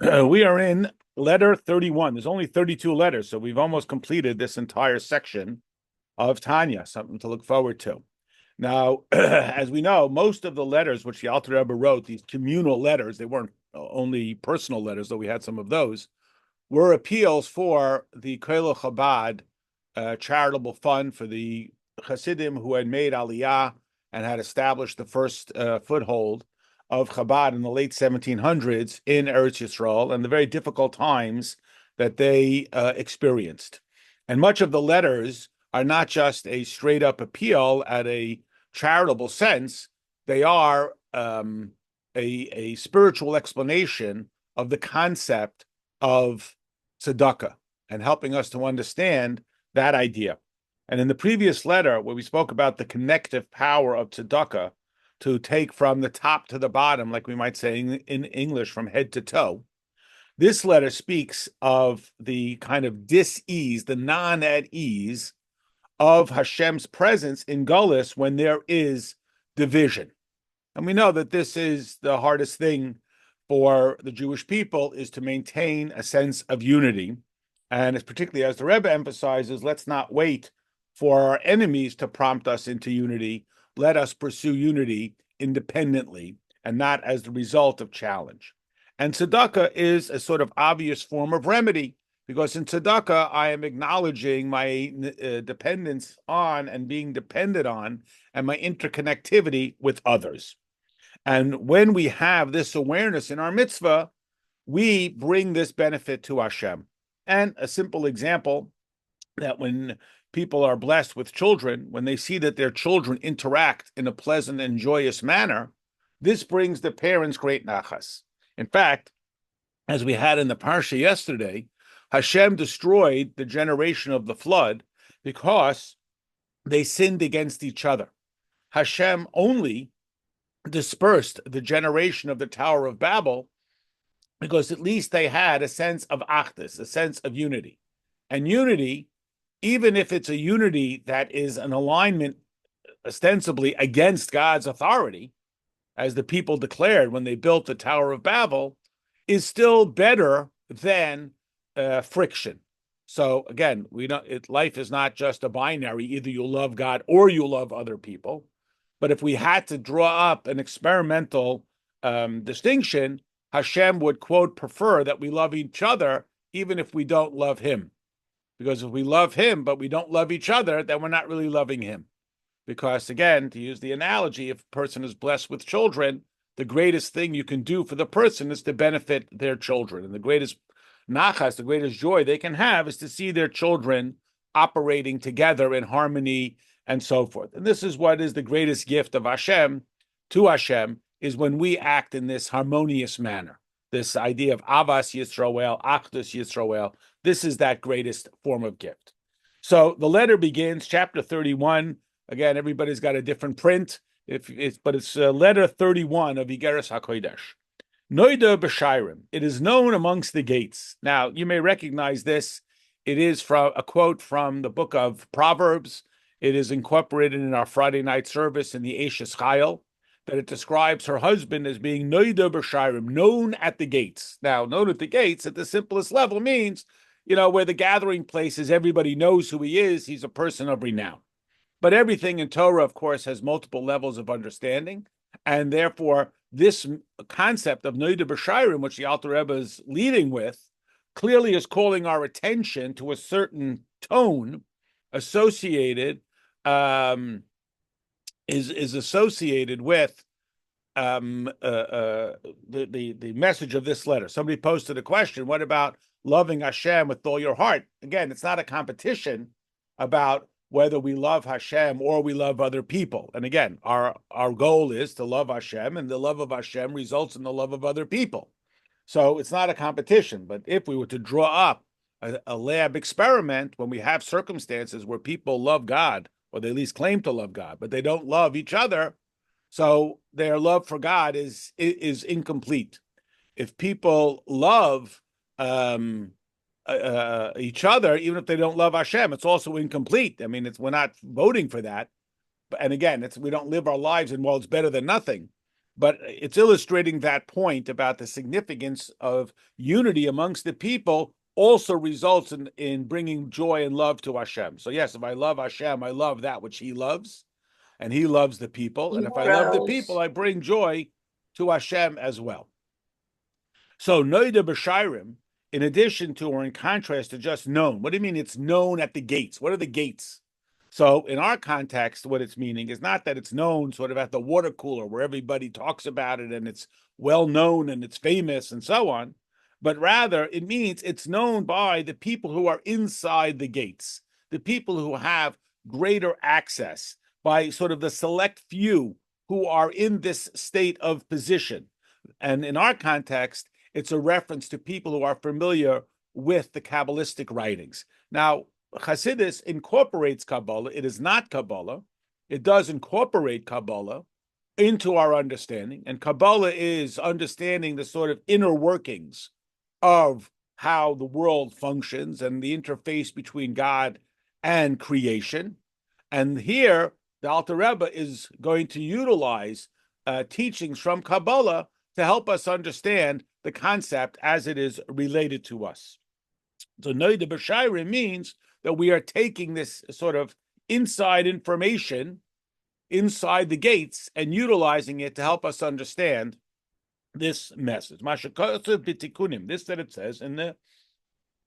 We are in letter 31. There's only 32 letters, so we've almost completed this entire section of Tanya, something to look forward to. Now, as we know, most of the letters which the Alter Rebbe wrote, these communal letters, they weren't only personal letters, though we had some of those, were appeals for the Kollel Chabad charitable fund for the Hasidim who had made Aliyah and had established the first foothold of Chabad in the late 1700s in Eretz Yisrael and the very difficult times that they experienced. And much of the letters are not just a straight up appeal at a charitable sense, they are a spiritual explanation of the concept of tzedakah and helping us to understand that idea. And in the previous letter, where we spoke about the connective power of tzedakah to take from the top to the bottom, like we might say in English, from head to toe, this letter speaks of the kind of dis-ease, the non-at-ease of Hashem's presence in Gullus when there is division. And we know that this is the hardest thing for the Jewish people, is to maintain a sense of unity. And it's particularly, as the Rebbe emphasizes, let's not wait for our enemies to prompt us into unity. Let us pursue unity independently and not as the result of challenge. And tzedakah is a sort of obvious form of remedy, because in tzedakah, I am acknowledging my dependence on and being dependent on and my interconnectivity with others. And when we have this awareness in our mitzvah, we bring this benefit to Hashem. And a simple example, that when people are blessed with children, when they see that their children interact in a pleasant and joyous manner, this brings the parents great nachas. In fact, as we had in the parsha yesterday, Hashem destroyed the generation of the flood because they sinned against each other. Hashem only dispersed the generation of the Tower of Babel because at least they had a sense of achdus, a sense of unity. And unity, even if it's a unity that is an alignment ostensibly against God's authority, as the people declared when they built the Tower of Babel, is still better than friction. So again, life is not just a binary. Either you love God or you love other people. But if we had to draw up an experimental distinction, Hashem would, quote, prefer that we love each other even if we don't love him. Because if we love him but we don't love each other, then we're not really loving him. Because again, to use the analogy, if a person is blessed with children, the greatest thing you can do for the person is to benefit their children. And the greatest nachas, the greatest joy they can have is to see their children operating together in harmony and so forth. And this is what is the greatest gift of Hashem to Hashem, is when we act in this harmonious manner. This idea of Avas Yisroel, Achdus Yisroel, this is that greatest form of gift. So the letter begins, chapter 31. Again, everybody's got a different print, but it's letter 31 of Iggeres HaKodesh. Noida b'shairim. It is known amongst the gates. Now, you may recognize this. It is from a quote from the book of Proverbs. It is incorporated in our Friday night service in the Eshes Chayil, that it describes her husband as being Noida b'shairim, known at the gates. Now, known at the gates at the simplest level means, where the gathering place is, everybody knows who he is. He's a person of renown. But everything in Torah, of course, has multiple levels of understanding. And therefore, this concept of Noida b'shairim, which the Alter Rebbe is leading with, clearly is calling our attention to a certain tone associated, is associated with the message of this letter. Somebody posted a question, what about loving Hashem with all your heart? Again, it's not a competition about whether we love Hashem or we love other people. And again, our goal is to love Hashem, and the love of Hashem results in the love of other people. So it's not a competition. But if we were to draw up a lab experiment, when we have circumstances where people love God, or they at least claim to love God, but they don't love each other, so their love for God is incomplete. If people love each other, even if they don't love Hashem, it's also incomplete. I mean, we're not voting for that. And again, we don't live our lives in, well, it's better than nothing. but it's illustrating that point about the significance of unity amongst the people also results in bringing joy and love to Hashem. So yes, if I love Hashem, I love that which he loves, and he loves the people. And if I love the people, I bring joy to Hashem as well. So Noida B'Shairim, in addition to or in contrast to just known, what do you mean it's known at the gates? What are the gates? So in our context, what it's meaning is not that it's known sort of at the water cooler where everybody talks about it and it's well known and it's famous and so on, but rather it means it's known by the people who are inside the gates, the people who have greater access, by sort of the select few who are in this state of position. And in our context, it's a reference to people who are familiar with the Kabbalistic writings. Now, Hasidus incorporates Kabbalah. It is not Kabbalah. It does incorporate Kabbalah into our understanding. And Kabbalah is understanding the sort of inner workings of how the world functions and the interface between God and creation. And here, the Alter Rebbe is going to utilize teachings from Kabbalah to help us understand the concept as it is related to us. So Noida B'Shairim means that we are taking this sort of inside information inside the gates and utilizing it to help us understand this message. This that it says in the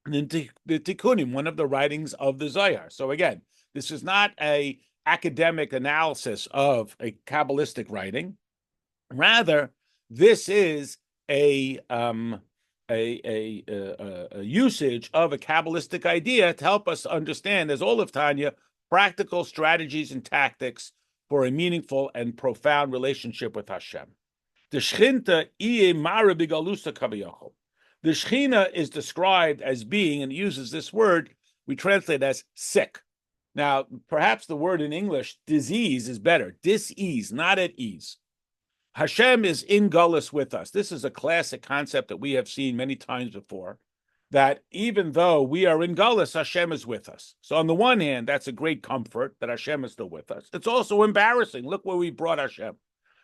Tikkunim, one of the writings of the Zohar. So again, this is not a academic analysis of a Kabbalistic writing. Rather, this is a usage of a Kabbalistic idea to help us understand, as all of Tanya, practical strategies and tactics for a meaningful and profound relationship with Hashem. The Shechina is described as being, and uses this word, we translate as sick. Now, perhaps the word in English, disease, is better. Dis-ease, not at ease. Hashem is in Gullus with us. This is a classic concept that we have seen many times before, that even though we are in Gullus, Hashem is with us. So on the one hand, that's a great comfort that Hashem is still with us. It's also embarrassing. Look where we brought Hashem.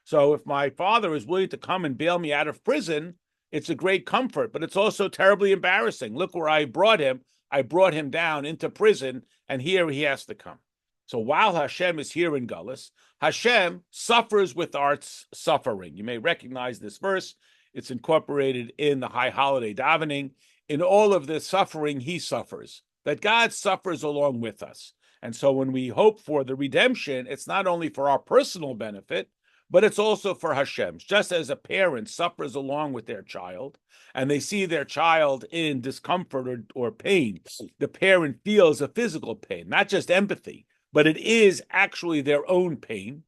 So if my father is willing to come and bail me out of prison, it's a great comfort, but it's also terribly embarrassing. Look where I brought him. I brought him down into prison, and here he has to come. So while Hashem is here in Gullus, Hashem suffers with our suffering. You may recognize this verse. It's incorporated in the high holiday davening. In all of this suffering, he suffers, that God suffers along with us. And so when we hope for the redemption, it's not only for our personal benefit, but it's also for Hashem's. Just as a parent suffers along with their child, and they see their child in discomfort or pain, the parent feels a physical pain, not just empathy, but it is actually their own pain.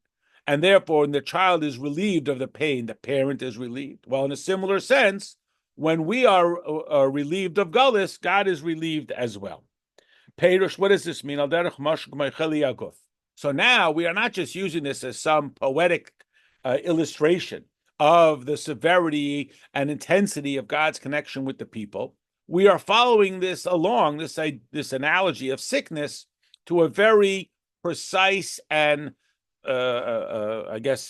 And therefore, when the child is relieved of the pain, the parent is relieved. Well, in a similar sense, when we are relieved of Gullus, God is relieved as well. Perush, what does this mean? So now we are not just using this as some poetic illustration of the severity and intensity of God's connection with the people. We are following this along, this analogy of sickness, to a very precise and,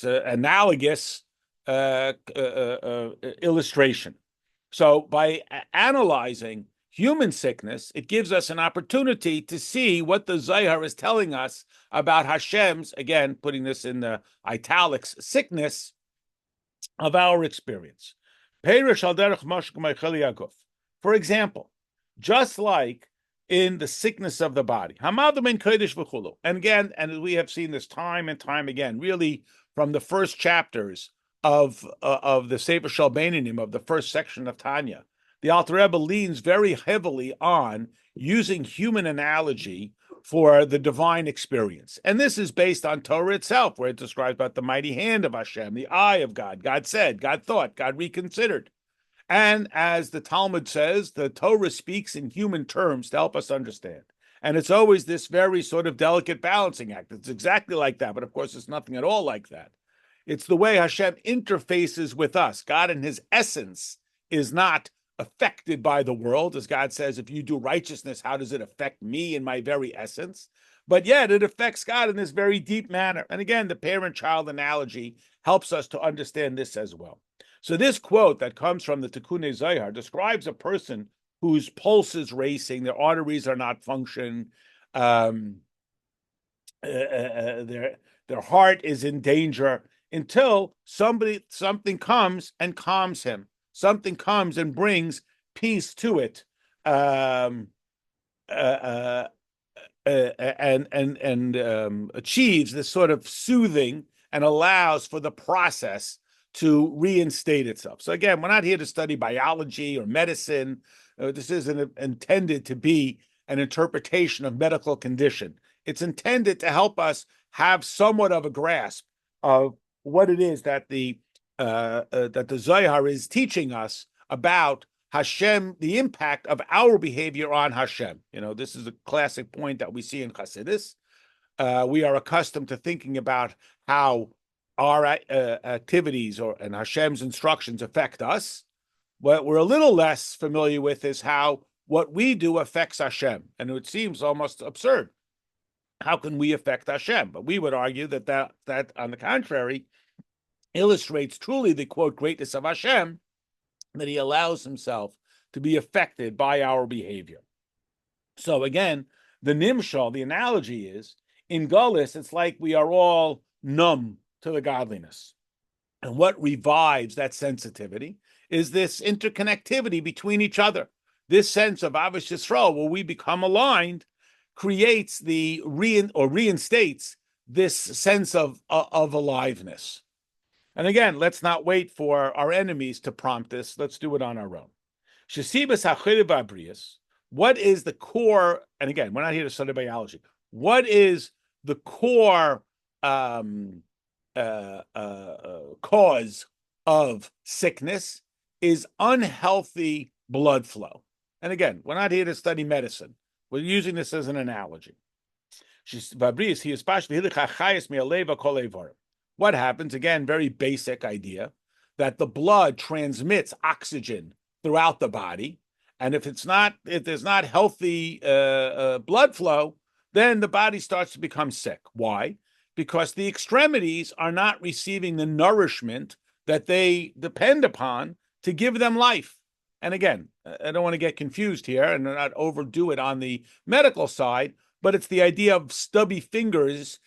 analogous illustration. So by analyzing human sickness, it gives us an opportunity to see what the Zohar is telling us about Hashem's, again, putting this in the italics, sickness of our experience. For example, just like in the sickness of the body. And again, and we have seen this time and time again, really from the first chapters of the Sefer Shel Beinanim, of the first section of Tanya. The Alter Rebbe leans very heavily on using human analogy for the divine experience. And this is based on Torah itself, where it describes about the mighty hand of Hashem, the eye of God. God said, God thought, God reconsidered. And as the Talmud says, the Torah speaks in human terms to help us understand. And it's always this very sort of delicate balancing act. It's exactly like that, but of course it's nothing at all like that. It's the way Hashem interfaces with us. God in his essence is not affected by the world. As God says, if you do righteousness, how does it affect me in my very essence? but yet it affects God in this very deep manner. And again, the parent-child analogy helps us to understand this as well. So this quote that comes from the Tikkun Zohar describes a person whose pulse is racing, their arteries are not functioning, their heart is in danger until something comes and calms him. Something comes and brings peace to it, and achieves this sort of soothing and allows for the process to reinstate itself. So again, we're not here to study biology or medicine. This isn't intended to be an interpretation of medical condition. It's intended to help us have somewhat of a grasp of what it is that the Zohar is teaching us about Hashem, the impact of our behavior on Hashem. This is a classic point that we see in Chassidus. We are accustomed to thinking about how our activities and Hashem's instructions affect us. What we're a little less familiar with is how what we do affects Hashem. And it seems almost absurd. How can we affect Hashem? But we would argue that on the contrary, illustrates truly the, quote, greatness of Hashem, that he allows himself to be affected by our behavior. So again, the nimshal, the analogy is, in Gullus, it's like we are all numb to the godliness. And what revives that sensitivity is this interconnectivity between each other. This sense of Avos Yisrael, where we become aligned, creates reinstates this sense of aliveness. And again, let's not wait for our enemies to prompt this. Let's do it on our own. What is the core? And again, we're not here to study biology. What is the core cause of sickness? Is unhealthy blood flow. And again, we're not here to study medicine. We're using this as an analogy. What happens? Again, very basic idea, that the blood transmits oxygen throughout the body, and if there's not healthy blood flow, then the body starts to become sick. Why? Because the extremities are not receiving the nourishment that they depend upon to give them life. And again, I don't want to get confused here and not overdo it on the medical side, but it's the idea of stubby fingertips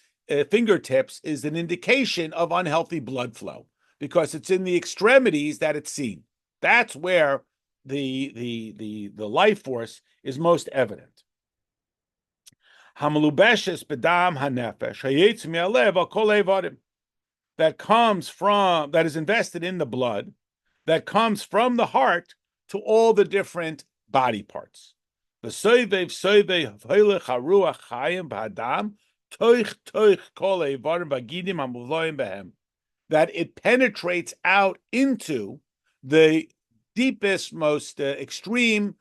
is an indication of unhealthy blood flow, because it's in the extremities that it's seen. That's where the life force is most evident. Hamalubeshes bedam hanefesh hayetz mi'alev al kol evarim, that is invested in the blood, that comes from the heart to all the different body parts. The soivev v'hoilech haruach chayim b'adam toich kol evarim b'gidim hamuvloim behem, that it penetrates out into the deepest, most extremely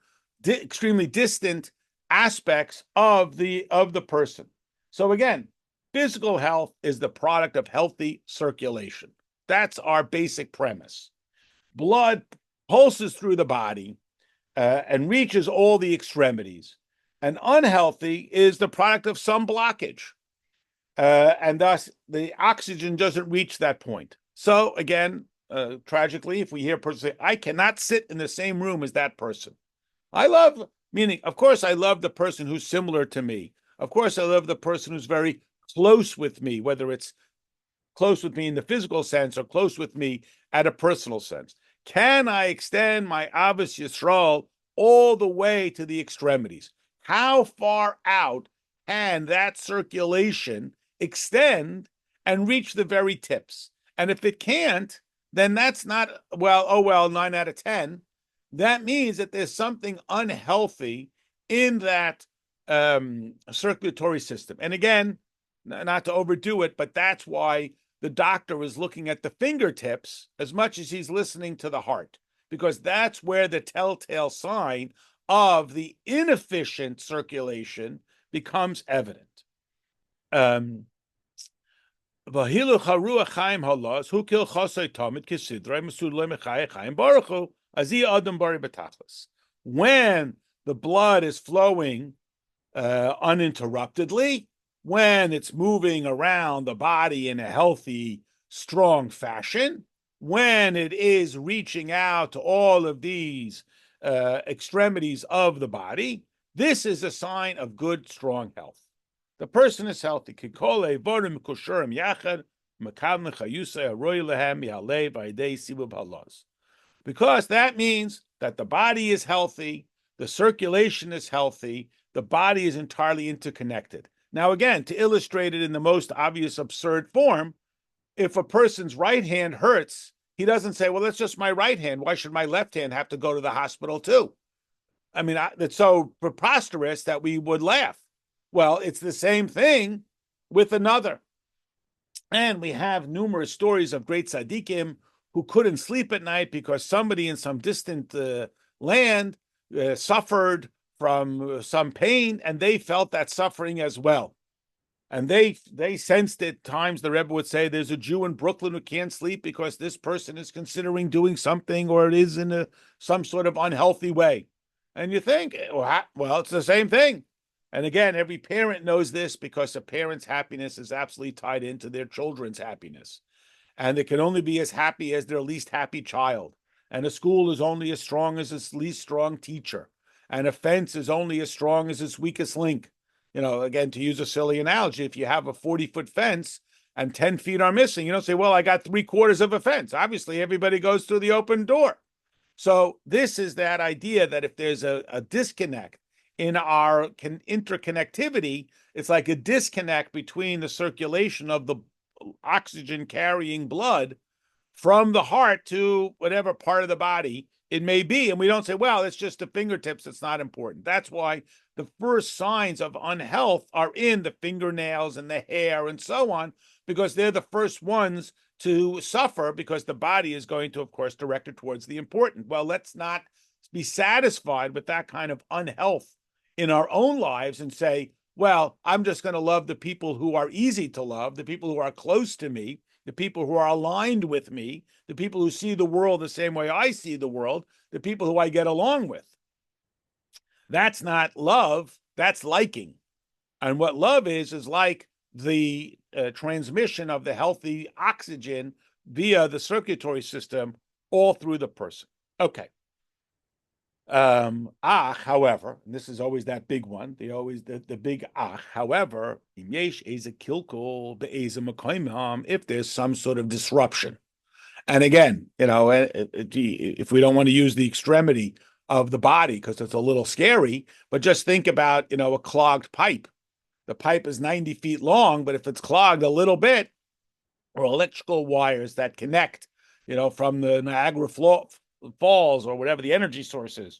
distant aspects of the person. So again, physical health is the product of healthy circulation. That's our basic premise. Blood pulses through the body and reaches all the extremities. And unhealthy is the product of some blockage. And thus, the oxygen doesn't reach that point. So again, tragically, if we hear a person say, I cannot sit in the same room as that person. Of course, I love the person who's similar to me. Of course, I love the person who's very close with me, whether it's close with me in the physical sense or close with me at a personal sense. Can I extend my Avos Yisrael all the way to the extremities? How far out can that circulation extend and reach the very tips? And if it can't, then that's not, 9 out of 10. That means that there's something unhealthy in that circulatory system. And again, not to overdo it, but that's why the doctor is looking at the fingertips as much as he's listening to the heart, because that's where the telltale sign of the inefficient circulation becomes evident. When the blood is flowing uninterruptedly, when it's moving around the body in a healthy, strong fashion, when it is reaching out to all of these extremities of the body, this is a sign of good, strong health. The person is healthy. Because that means that the body is healthy, the circulation is healthy, the body is entirely interconnected. Now, again, to illustrate it in the most obvious, absurd form, if a person's right hand hurts, he doesn't say, well, that's just my right hand. Why should my left hand have to go to the hospital too? I mean, it's so preposterous that we would laugh. Well, it's the same thing with another. And we have numerous stories of great tzaddikim who couldn't sleep at night because somebody in some distant land suffered from some pain, and they felt that suffering as well. And they sensed at times, the Rebbe would say, there's a Jew in Brooklyn who can't sleep because this person is considering doing something, or it is in some sort of unhealthy way. And you think, well, it's the same thing. And again, every parent knows this because a parent's happiness is absolutely tied into their children's happiness. And they can only be as happy as their least happy child. And a school is only as strong as its least strong teacher. And a fence is only as strong as its weakest link. You know, again, to use a silly analogy, if you have a 40-foot fence and 10 feet are missing, you don't say, well, I got 3/4 of a fence. Obviously, everybody goes through the open door. So this is that idea that if there's a disconnect in our interconnectivity, it's like a disconnect between the circulation of the oxygen-carrying blood from the heart to whatever part of the body it may be. And we don't say, well, it's just the fingertips, it's not important. That's why the first signs of unhealth are in the fingernails and the hair and so on, because they're the first ones to suffer, because the body is going to, of course, direct it towards the important. Well, let's not be satisfied with that kind of unhealth in our own lives and say, well, I'm just going to love the people who are easy to love, the people who are close to me, the people who are aligned with me, the people who see the world the same way I see the world, the people who I get along with. That's not love, that's liking. And what love is like the transmission of the healthy oxygen via the circulatory system all through the person. Okay. However, and this is always that big one, the big however, if there's some sort of disruption. And again, you know, if we don't want to use the extremity of the body because it's a little scary, but just think about, you know, a clogged pipe. The pipe is 90 feet long, but if it's clogged a little bit, or electrical wires that connect, you know, from the Niagara Falls or whatever the energy source is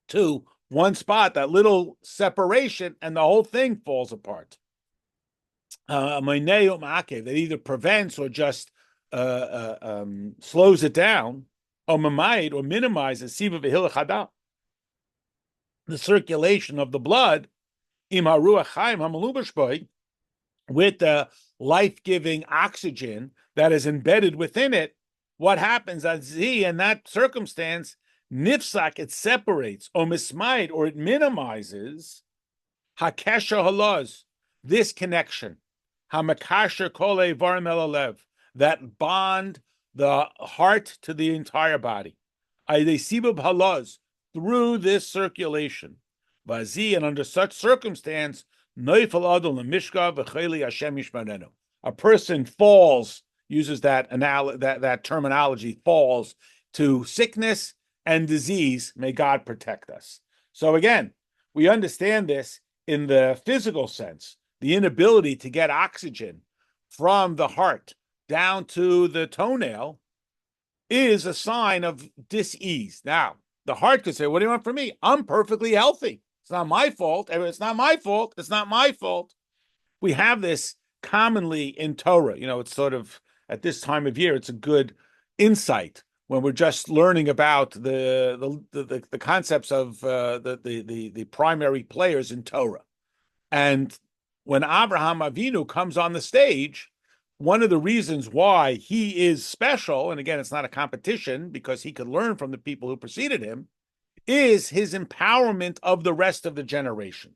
to one spot, that little separation, and the whole thing falls apart. That either prevents or just slows it down, or minimizes the circulation of the blood with the life-giving oxygen that is embedded within it. What happens in that circumstance? Nifsak, it separates, or mismaid, or it minimizes hakesha halaz, this connection, hamakasher kol eivarim el halev, that bond the heart to the entire body. Aydesibub halaz, through this circulation. Vazi, and under such circumstance, noifel adol mishka v'cheli Hashem yishmarenu. A person falls, uses that terminology, falls to sickness and disease. May God protect us. So again, we understand this in the physical sense. The inability to get oxygen from the heart down to the toenail is a sign of dis-ease. Now, the heart could say, what do you want from me? I'm perfectly healthy. It's not my fault. It's not my fault. It's not my fault. We have this commonly in Torah. You know, it's sort of, at this time of year, it's a good insight when we're just learning about the concepts of the primary players in Torah. And when Abraham Avinu comes on the stage, one of the reasons why he is special, and again, it's not a competition because he could learn from the people who preceded him, is his empowerment of the rest of the generation.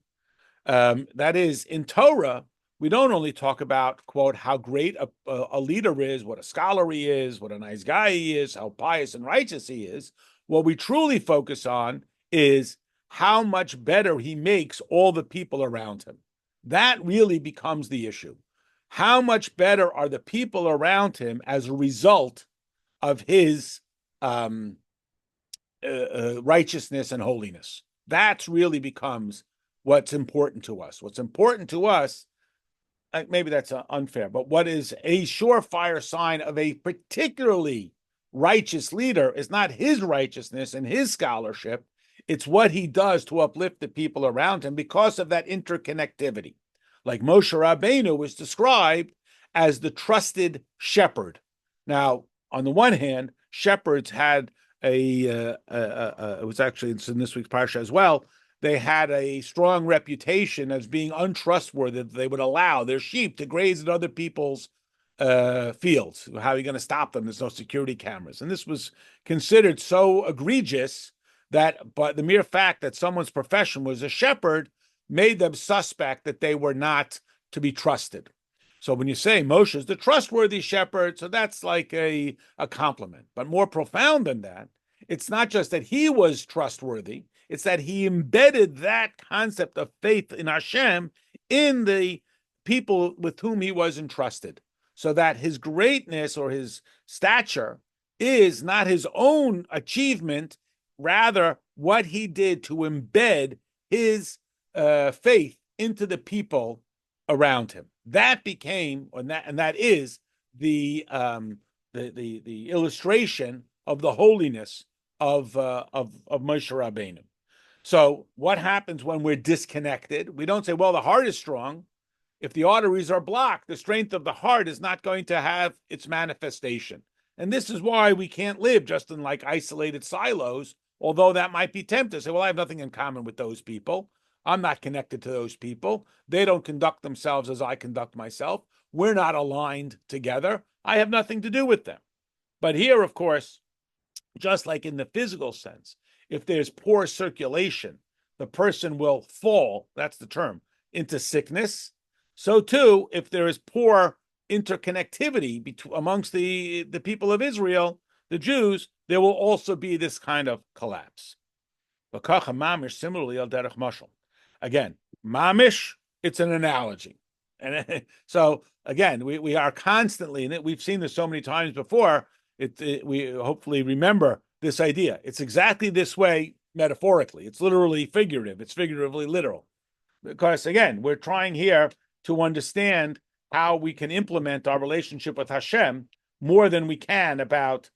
That is, in Torah, we don't only talk about, quote, how great a leader is, what a scholar he is, what a nice guy he is, how pious and righteous he is. What we truly focus on is how much better he makes all the people around him. That really becomes the issue. How much better are the people around him as a result of his righteousness and holiness? That really becomes what's important to us. What's important to us, maybe that's unfair, but what is a surefire sign of a particularly righteous leader is not his righteousness and his scholarship. It's what he does to uplift the people around him because of that interconnectivity. Like Moshe Rabbeinu was described as the trusted shepherd. Now, on the one hand, shepherds had it was actually, it's in this week's parsha as well, they had a strong reputation as being untrustworthy, that they would allow their sheep to graze in other people's fields. How are you going to stop them? There's no security cameras. And this was considered so egregious that, but the mere fact that someone's profession was a shepherd made them suspect that they were not to be trusted. So when you say Moshe is the trustworthy shepherd, so that's like a compliment. But more profound than that, it's not just that he was trustworthy, it's that he embedded that concept of faith in Hashem in the people with whom he was entrusted, so that his greatness or his stature is not his own achievement, rather what he did to embed his faith into the people around him. That became, and that is the illustration of the holiness of Moshe Rabbeinu. So what happens when we're disconnected? We don't say, well, the heart is strong. If the arteries are blocked, the strength of the heart is not going to have its manifestation. And this is why we can't live just in like isolated silos, although that might be tempting. Say, well, I have nothing in common with those people. I'm not connected to those people. They don't conduct themselves as I conduct myself. We're not aligned together. I have nothing to do with them. But here, of course, just like in the physical sense, if there's poor circulation, the person will fall, that's the term, into sickness. So too, if there is poor interconnectivity amongst the people of Israel, the Jews, there will also be this kind of collapse. Similarly, al derech mashal. Again, mamish, it's an analogy. And so again, we are constantly in it. We've seen this so many times before. We hopefully remember this idea. It's exactly this way metaphorically. It's literally figurative. It's figuratively literal. Because again, we're trying here to understand how we can implement our relationship with Hashem more than we can about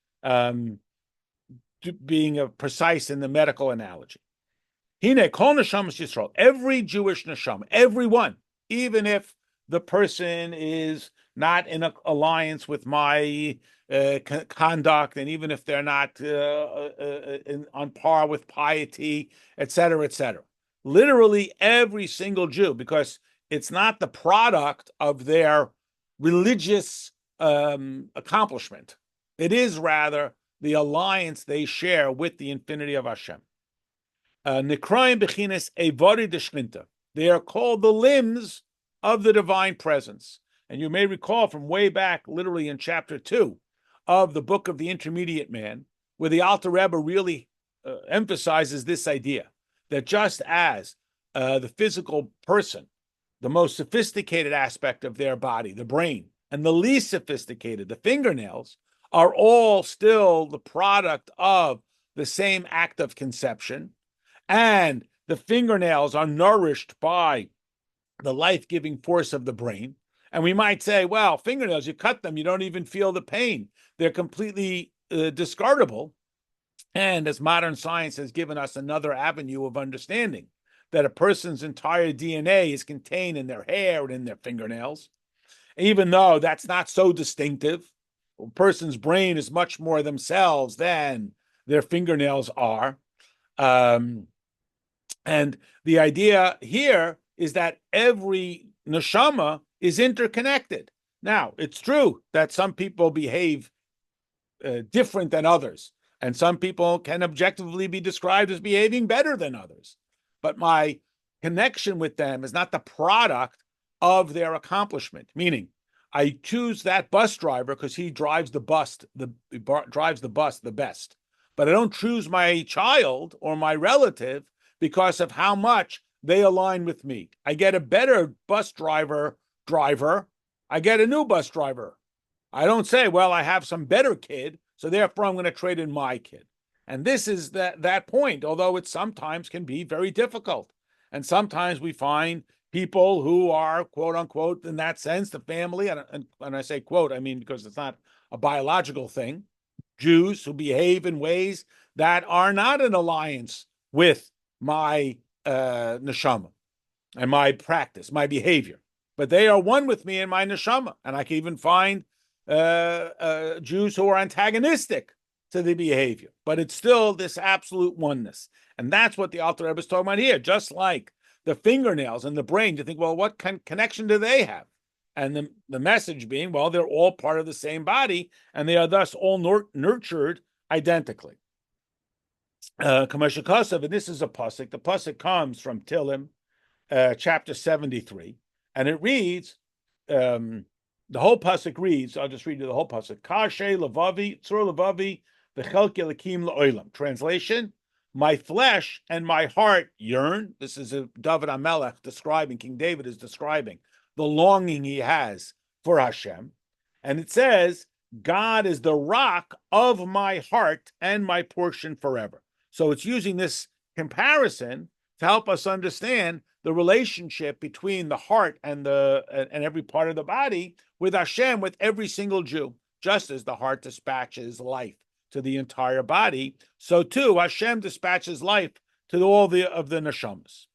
being precise in the medical analogy. Hine kol neshamas Yisrael, every Jewish neshama, everyone, even if the person is not in alliance with my conduct, and even if they're not on par with piety, etc., etc. Literally every single Jew, because it's not the product of their religious accomplishment. It is rather the alliance they share with the infinity of Hashem. Nikrayim b'chines evari deshchinta. They are called the limbs of the divine presence. And you may recall from way back, literally in chapter 2 of the book of the Intermediate Man, where the Alter Rebbe really emphasizes this idea that just as the physical person, the most sophisticated aspect of their body, the brain, and the least sophisticated, the fingernails, are all still the product of the same act of conception, and the fingernails are nourished by the life-giving force of the brain. And we might say, well, fingernails, you cut them, you don't even feel the pain. They're completely discardable. And as modern science has given us another avenue of understanding, that a person's entire DNA is contained in their hair and in their fingernails, even though that's not so distinctive. A person's brain is much more themselves than their fingernails are. And the idea here is that every neshama is interconnected. Now, it's true that some people behave different than others, and some people can objectively be described as behaving better than others. But my connection with them is not the product of their accomplishment. Meaning, I choose that bus driver because he drives the bus the best. But I don't choose my child or my relative because of how much they align with me. I get a better bus driver. I get a new bus driver. I don't say, well, I have some better kid, so therefore I'm going to trade in my kid. And this is that point, although it sometimes can be very difficult. And sometimes we find people who are, quote unquote, in that sense, the family, and I say quote, I mean, because it's not a biological thing, Jews who behave in ways that are not in alliance with my neshama and my practice, my behavior. But they are one with me in my neshama. And I can even find Jews who are antagonistic to the behavior. But it's still this absolute oneness. And that's what the Alter Rebbe is talking about here. Just like the fingernails and the brain, to think, well, what connection do they have? And the message being, well, they're all part of the same body, and they are thus all nurtured identically. Commercial Kosev, and this is a pasuk. The pasuk comes from Tilim, chapter 73, and it reads, the whole pasuk reads, I'll just read you the whole pasuk. Kashe levavi, tzur levavi, v'chelke lekim le'olam. Translation, my flesh and my heart yearn. This is David HaMelech describing, King David is describing the longing he has for Hashem. And it says, God is the rock of my heart and my portion forever. So it's using this comparison to help us understand the relationship between the heart and every part of the body with Hashem, with every single Jew. Just as the heart dispatches life to the entire body, so too Hashem dispatches life to all of the neshamas.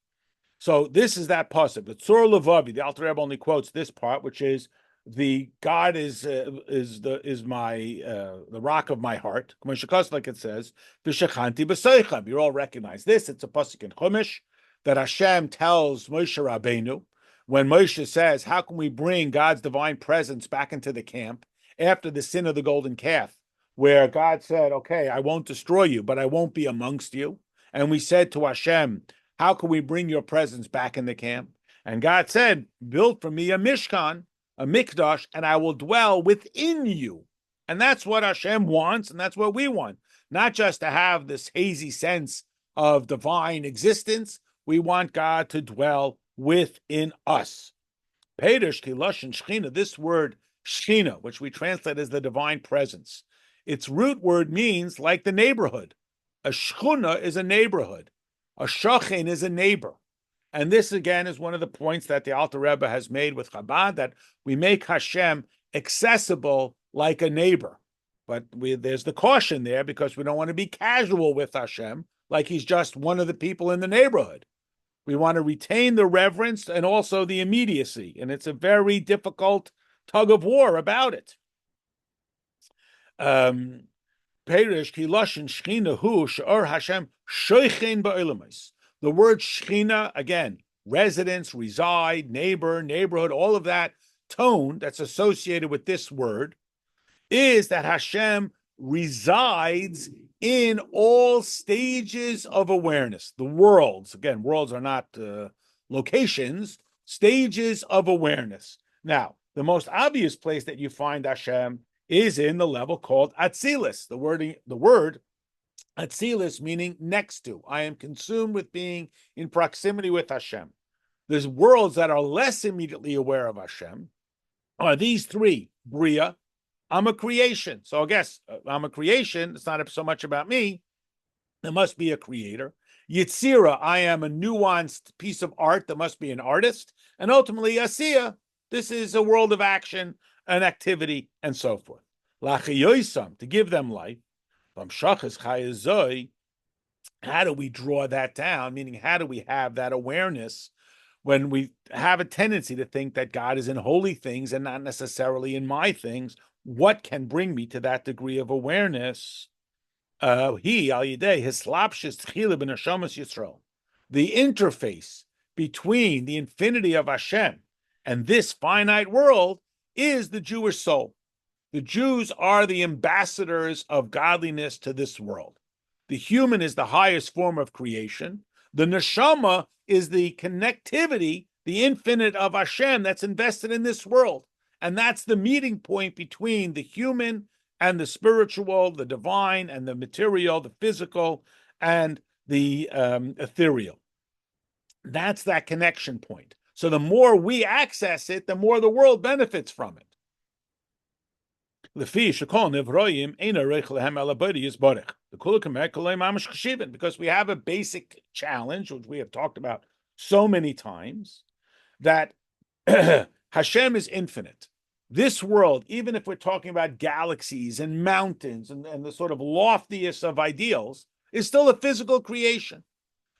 So this is that pasuk. The Tzur Levavi, the Alter Rebbe only quotes this part, which is the God is my the rock of my heart. Like it says, v'shechanti b'seicham. You all recognize this. It's a pasuk in Chumash that Hashem tells Moshe Rabbeinu when Moshe says, "How can we bring God's divine presence back into the camp after the sin of the golden calf?" Where God said, okay, I won't destroy you, but I won't be amongst you. And we said to Hashem, how can we bring your presence back in the camp? And God said, build for me a mishkan, a mikdash, and I will dwell within you. And that's what Hashem wants, and that's what we want. Not just to have this hazy sense of divine existence. We want God to dwell within us. Peirush kilush and shechina, this word shechina, which we translate as the divine presence, its root word means like the neighborhood. A shchuna is a neighborhood. A shachen is a neighbor. And this, again, is one of the points that the Alter Rebbe has made with Chabad, that we make Hashem accessible like a neighbor. But there's the caution there because we don't want to be casual with Hashem, like he's just one of the people in the neighborhood. We want to retain the reverence and also the immediacy. And it's a very difficult tug of war about it. Perish ki lashon shechina hu she'or Hashem shoichen ba'olamos. The word shechina, again, residence, reside, neighbor, neighborhood, all of that tone that's associated with this word is that Hashem resides in all stages of awareness. The worlds, again, worlds are not locations, stages of awareness. Now, the most obvious place that you find Hashem is in the level called Atzilus. The word Atzilus meaning next to. I am consumed with being in proximity with Hashem. There's worlds that are less immediately aware of Hashem. Are these three? Bria, I'm a creation. So I guess I'm a creation. It's not so much about me. There must be a creator. Yitzira, I am a nuanced piece of art. There must be an artist. And ultimately, Asiya, this is a world of action, an activity, and so forth. Lachayoisam, to give them life. How do we draw that down? Meaning, how do we have that awareness when we have a tendency to think that God is in holy things and not necessarily in my things? What can bring me to that degree of awareness? The interface between the infinity of Hashem and this finite world is the Jewish soul. The Jews are the ambassadors of godliness to this world. The human is the highest form of creation. The neshama is the connectivity the infinite of Hashem that's invested in this world. And that's the meeting point between the human and the spiritual, the divine and the material, the physical and the ethereal. That's that connection point. So the more we access it, the more the world benefits from it. Because we have a basic challenge, which we have talked about so many times, that Hashem is infinite. This world, even if we're talking about galaxies and mountains and the sort of loftiest of ideals, is still a physical creation.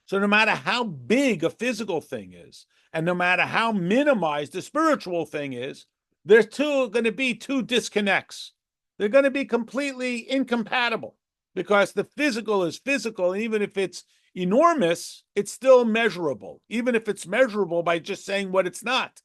So no matter how big a physical thing is, and no matter how minimized the spiritual thing is, there's going to be two disconnects. They're going to be completely incompatible because the physical is physical. And even if it's enormous, it's still measurable, even if it's measurable by just saying what it's not.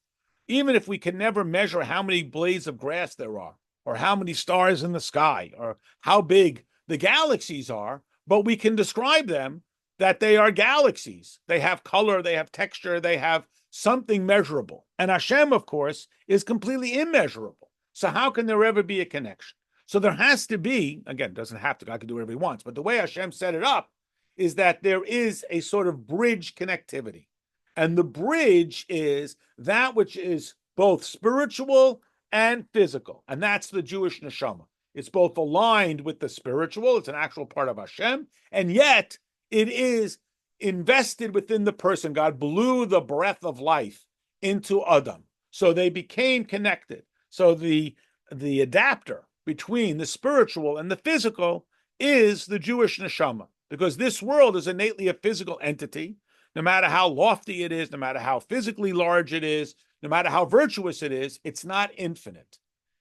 Even if we can never measure how many blades of grass there are, or how many stars in the sky, or how big the galaxies are, but we can describe them that they are galaxies. They have color, they have texture, they have something measurable. And Hashem, of course, is completely immeasurable. So how can there ever be a connection? So there has to be, again, doesn't have to, God can do whatever he wants, but the way Hashem set it up is that there is a sort of bridge connectivity. And the bridge is that which is both spiritual and physical. And that's the Jewish neshama. It's both aligned with the spiritual, it's an actual part of Hashem, and yet it is invested within the person. God blew the breath of life into Adam. So they became connected. So the adapter between the spiritual and the physical is the Jewish neshama, because this world is innately a physical entity. No matter how lofty it is, no matter how physically large it is, no matter how virtuous it is, it's not infinite.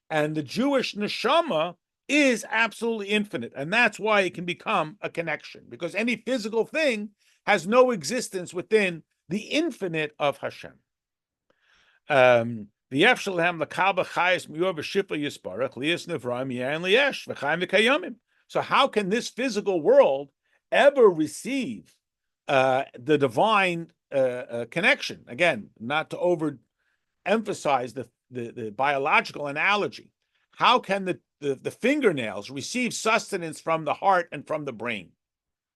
And the Jewish neshama is absolutely infinite. And that's why it can become a connection, because any physical thing has no existence within the infinite of Hashem. So how can this physical world ever receive the divine connection? Again, not to overemphasize the biological analogy. How can the fingernails receive sustenance from the heart and from the brain?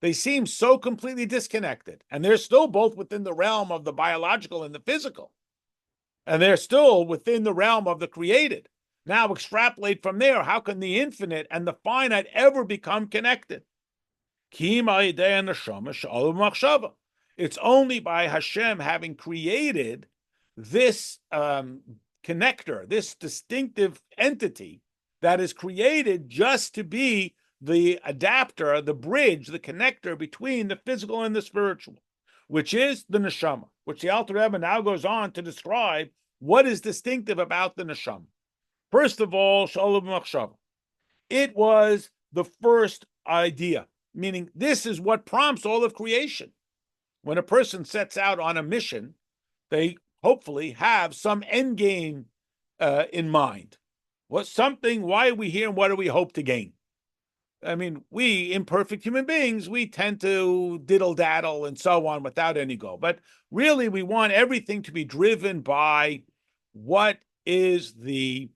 They seem so completely disconnected, and they're still both within the realm of the biological and the physical. And they're still within the realm of the created. Now extrapolate from there, how can the infinite and the finite ever become connected? It's only by Hashem having created this connector, this distinctive entity that is created just to be the adapter, the bridge, the connector between the physical and the spiritual, which is the neshama, which the Alter Rebbe now goes on to describe what is distinctive about the neshama. First of all, shalom machshava. It was the first idea, meaning this is what prompts all of creation. When a person sets out on a mission, they hopefully have some end game in mind. What's something, why are we here, and what do we hope to gain? I mean, we imperfect human beings, we tend to diddle-daddle and so on without any goal. But really, we want everything to be driven by what is the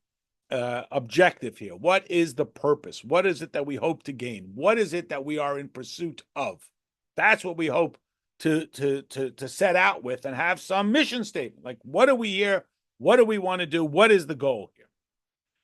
objective here? What is the purpose? What is it that we hope to gain? What is it that we are in pursuit of? That's what we hope to set out with and have some mission statement. Like, what are we here? What do we want to do? What is the goal here?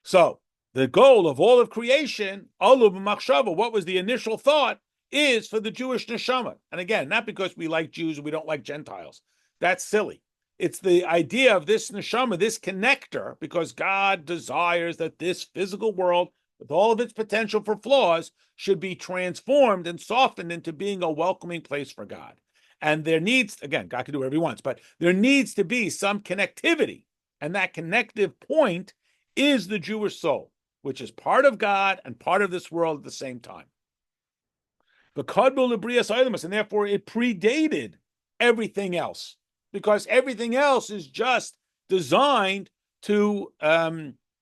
So the goal of all of creation, Alu b'machshava, what was the initial thought, is for the Jewish neshama. And again, not because we like Jews and we don't like Gentiles. That's silly. It's the idea of this neshama, this connector, because God desires that this physical world, with all of its potential for flaws, should be transformed and softened into being a welcoming place for God. And there needs, again, God can do whatever he wants, but there needs to be some connectivity. And that connective point is the Jewish soul, which is part of God and part of this world at the same time. And therefore it predated everything else, because everything else is just designed to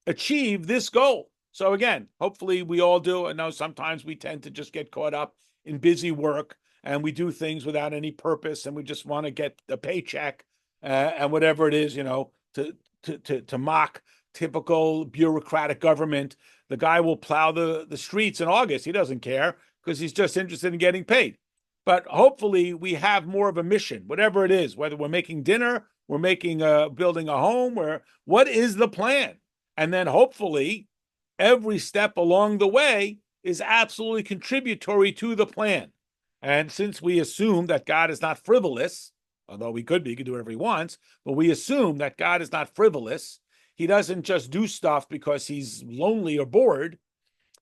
achieve this goal. So again, hopefully we all do. I know sometimes we tend to just get caught up in busy work and we do things without any purpose and we just want to get a paycheck. and whatever it is, to mock typical bureaucratic government. The guy will plow the streets in August. He doesn't care because he's just interested in getting paid. But hopefully we have more of a mission, whatever it is, whether we're making dinner, we're building a home, what is the plan? And then hopefully every step along the way is absolutely contributory to the plan. And since we assume that God is not frivolous, although he could do whatever he wants, but we assume that God is not frivolous. He doesn't just do stuff because he's lonely or bored.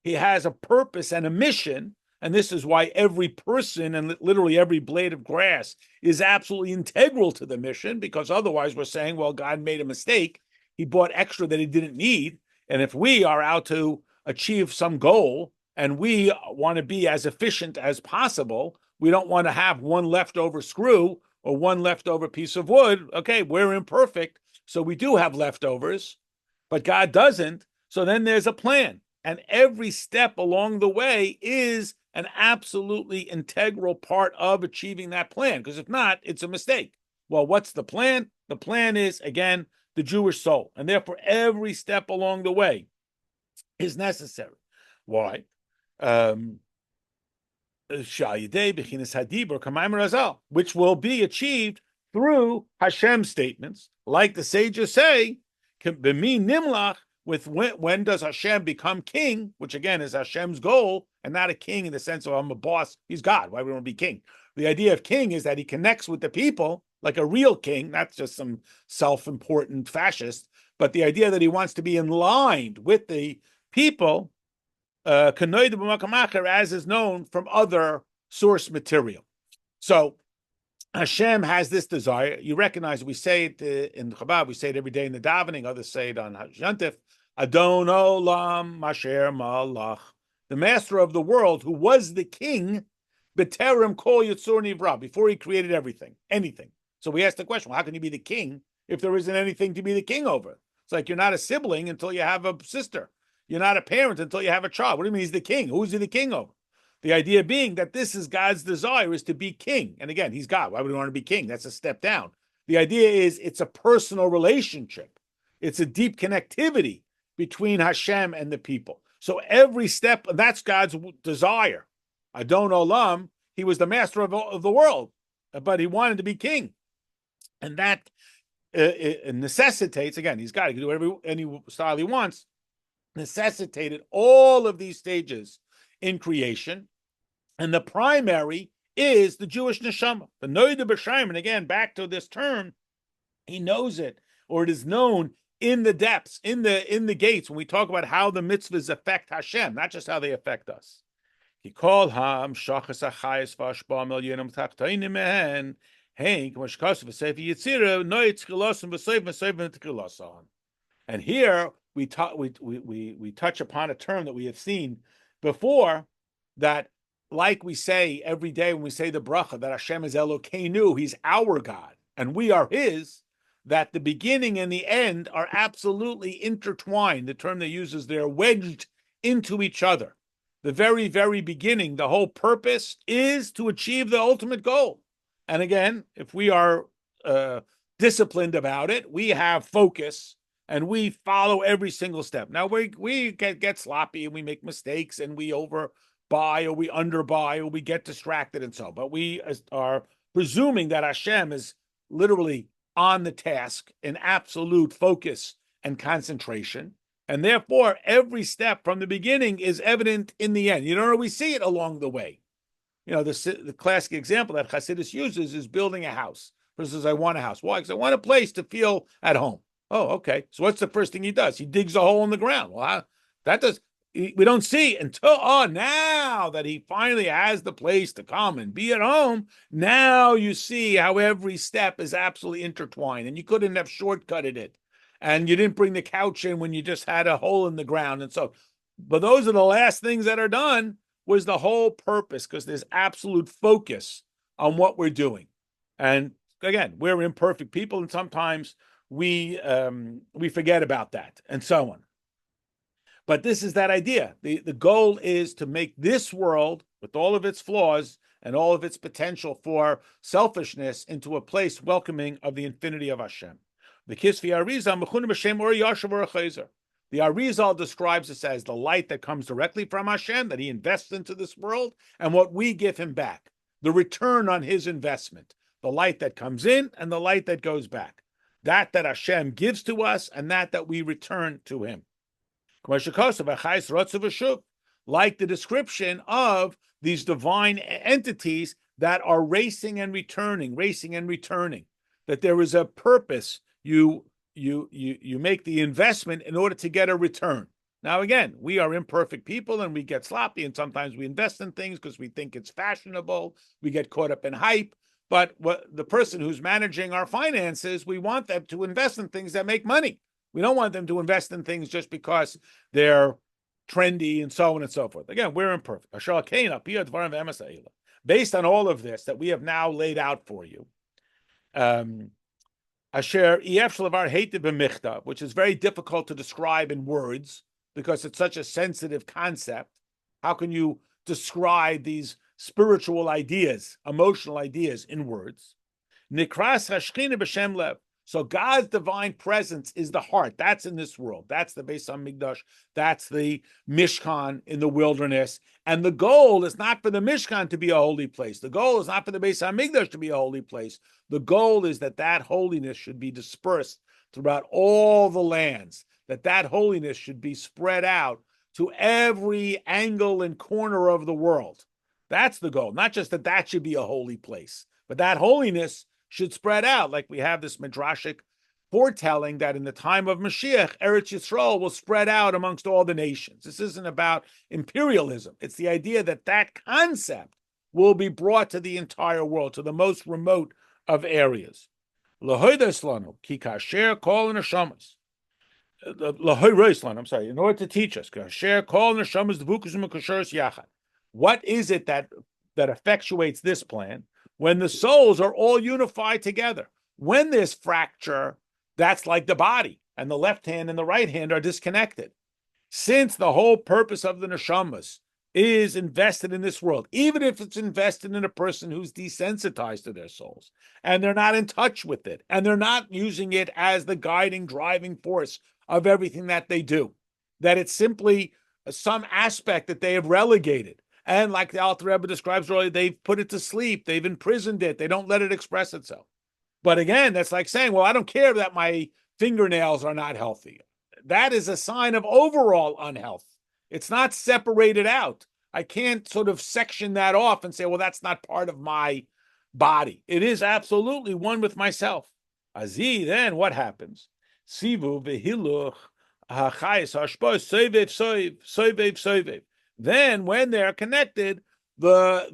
He has a purpose and a mission. And this is why every person and literally every blade of grass is absolutely integral to the mission, because otherwise we're saying, well, God made a mistake. He bought extra that he didn't need. And if we are out to achieve some goal and we want to be as efficient as possible, we don't want to have one leftover screw or one leftover piece of wood. Okay, we're imperfect, so we do have leftovers, but God doesn't. So then there's a plan. And every step along the way is an absolutely integral part of achieving that plan. Because if not, it's a mistake. Well, what's the plan? The plan is, again, the Jewish soul. And therefore, every step along the way is necessary. Why? Which will be achieved through Hashem's statements. Like the sages say, with when does Hashem become king, which again is Hashem's goal, and not a king in the sense of I'm a boss. He's God. Why would we want to be king? The idea of king is that he connects with the people like a real king, not just some self-important fascist, but the idea that he wants to be in line with the people, as is known from other source material. So Hashem has this desire. You recognize, we say it in Chabad, we say it every day in the davening, others say it on Yantif, Adon Olam Masher Malach, the master of the world, who was the king, B'terem Kol Yitzur Nivra, before he created anything. So we ask the question, well, how can he be the king if there isn't anything to be the king over? It's like you're not a sibling until you have a sister. You're not a parent until you have a child. What do you mean he's the king? Who's he the king over? The idea being that this is God's desire, is to be king. And again, he's God. Why would he want to be king? That's a step down. The idea is it's a personal relationship. It's a deep connectivity between Hashem and the people. So every step, that's God's desire. Adon Olam, he was the master of the world, but he wanted to be king. And that it necessitates, again, he's God. He can do any style he wants, necessitated all of these stages in creation. And the primary is the Jewish neshama, the Noida B'Shaim. And again, back to this term, he knows it, or it is known in the depths, in the gates, when we talk about how the mitzvahs affect Hashem, not just how they affect us. He called Ham Shachas Achayis Vashba Milyonim Taptainim Mehen Hank Mashkas V'Sefer Yitzira Noitz Chilosim V'Sefer V'Sefer V'Chilosan. And here we touch upon a term that we have seen before, that like we say every day when we say the bracha, that Hashem is Elokeinu, he's our God, and we are his, that the beginning and the end are absolutely intertwined. The term they use is they're wedged into each other. The very, very beginning, the whole purpose is to achieve the ultimate goal. And again, if we are disciplined about it, we have focus, and we follow every single step. Now, we get sloppy, and we make mistakes, and we overbuy, or we underbuy, or we get distracted, and so. But we are presuming that Hashem is literally on the task in absolute focus and concentration. And therefore, every step from the beginning is evident in the end. You don't always see it along the way. You know, the classic example that Hasidus uses is building a house. Person says, I want a house. Why? Because I want a place to feel at home. Oh, okay. So what's the first thing he does? He digs a hole in the ground. Well, we don't see until, now that he finally has the place to come and be at home, now you see how every step is absolutely intertwined, and you couldn't have shortcutted it. And you didn't bring the couch in when you just had a hole in the ground. And so, but those are the last things that are done, was the whole purpose, because there's absolute focus on what we're doing. And again, we're imperfect people, and sometimes we forget about that, and so on. But this is that idea. The goal is to make this world, with all of its flaws, and all of its potential for selfishness into a place welcoming of the infinity of Hashem. The Kisvi Arizal Mechunim Hashem Or Yashav Or Chazer. The Arizal describes this as the light that comes directly from Hashem, that he invests into this world, and what we give him back, the return on his investment, the light that comes in and the light that goes back, that Hashem gives to us and that we return to him. Like the description of these divine entities that are racing and returning, that there is a purpose. You make the investment in order to get a return. Now, again, we are imperfect people and we get sloppy, and sometimes we invest in things because we think it's fashionable. We get caught up in hype. But the person who's managing our finances, we want them to invest in things that make money. We don't want them to invest in things just because they're trendy and so on and so forth. Again, we're imperfect. Based on all of this that we have now laid out for you, which is very difficult to describe in words because it's such a sensitive concept. How can you describe these spiritual ideas, emotional ideas in words? Nikras Hashchina b'Shem Lev. So God's divine presence is the heart. That's in this world. That's the Beis HaMikdash. That's the Mishkan in the wilderness. And the goal is not for the Mishkan to be a holy place. The goal is not for the Beis HaMikdash to be a holy place. The goal is that holiness should be dispersed throughout all the lands, that holiness should be spread out to every angle and corner of the world. That's the goal. Not just that should be a holy place, but that holiness should spread out. Like we have this midrashic foretelling that in the time of Mashiach, Eretz Yisrael will spread out amongst all the nations. This isn't about imperialism. It's the idea that concept will be brought to the entire world, to the most remote of areas. Lahoides lanu ki kasher kol neshamas. I'm sorry, in order to teach us, kasher kol neshamas dvukus u'mekasheres yachad. What is it that effectuates this plan? When the souls are all unified together. When there's fracture, that's like the body, and the left hand and the right hand are disconnected. Since the whole purpose of the neshamas is invested in this world, even if it's invested in a person who's desensitized to their souls, and they're not in touch with it, and they're not using it as the guiding, driving force of everything that they do, that it's simply some aspect that they have relegated. And like the Alter Rebbe describes earlier, they've put it to sleep. They've imprisoned it. They don't let it express itself. But again, that's like saying, well, I don't care that my fingernails are not healthy. That is a sign of overall unhealth. It's not separated out. I can't sort of section that off and say, well, that's not part of my body. It is absolutely one with myself. Azi, then what happens? Sivu v'hiluch ha'chayis ha'shpos soivev soivev. Then, when they're connected, the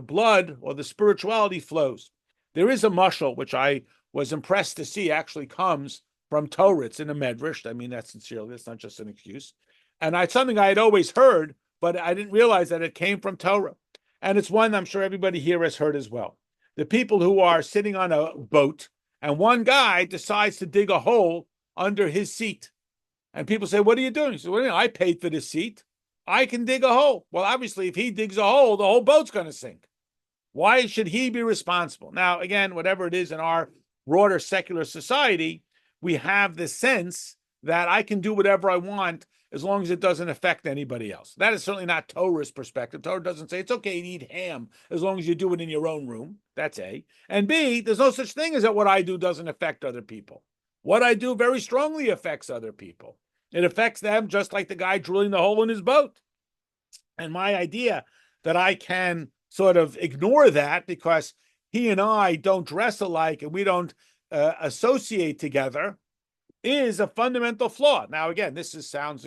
blood or the spirituality flows. There is a mashal which I was impressed to see actually comes from Torah. It's in a medrash. I mean that sincerely. It's not just an excuse. And it's something I had always heard, but I didn't realize that it came from Torah. And it's one I'm sure everybody here has heard as well. The people who are sitting on a boat, and one guy decides to dig a hole under his seat. And people say, what are you doing? He says, well, I paid for this seat. I can dig a hole. Well, obviously, if he digs a hole, the whole boat's going to sink. Why should he be responsible? Now, again, whatever it is in our broader secular society, we have the sense that I can do whatever I want as long as it doesn't affect anybody else. That is certainly not Torah's perspective. Torah doesn't say it's okay to eat ham as long as you do it in your own room. That's A. And B, there's no such thing as that what I do doesn't affect other people. What I do very strongly affects other people. It affects them just like the guy drilling the hole in his boat. And my idea that I can sort of ignore that because he and I don't dress alike and we don't associate together is a fundamental flaw. Now, again, this sounds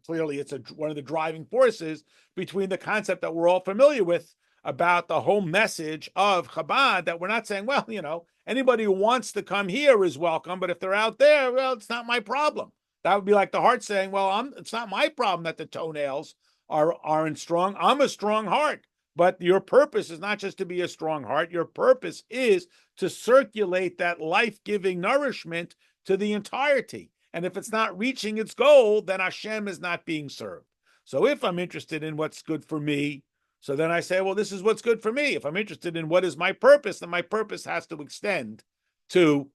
clearly it's one of the driving forces between the concept that we're all familiar with about the whole message of Chabad, that we're not saying, well, anybody who wants to come here is welcome, but if they're out there, well, it's not my problem. That would be like the heart saying, well, it's not my problem that the toenails aren't strong. I'm a strong heart. But your purpose is not just to be a strong heart. Your purpose is to circulate that life-giving nourishment to the entirety. And if it's not reaching its goal, then Hashem is not being served. So if I'm interested in what's good for me, So then I say, well, this is what's good for me. If I'm interested in what is my purpose, then my purpose has to extend to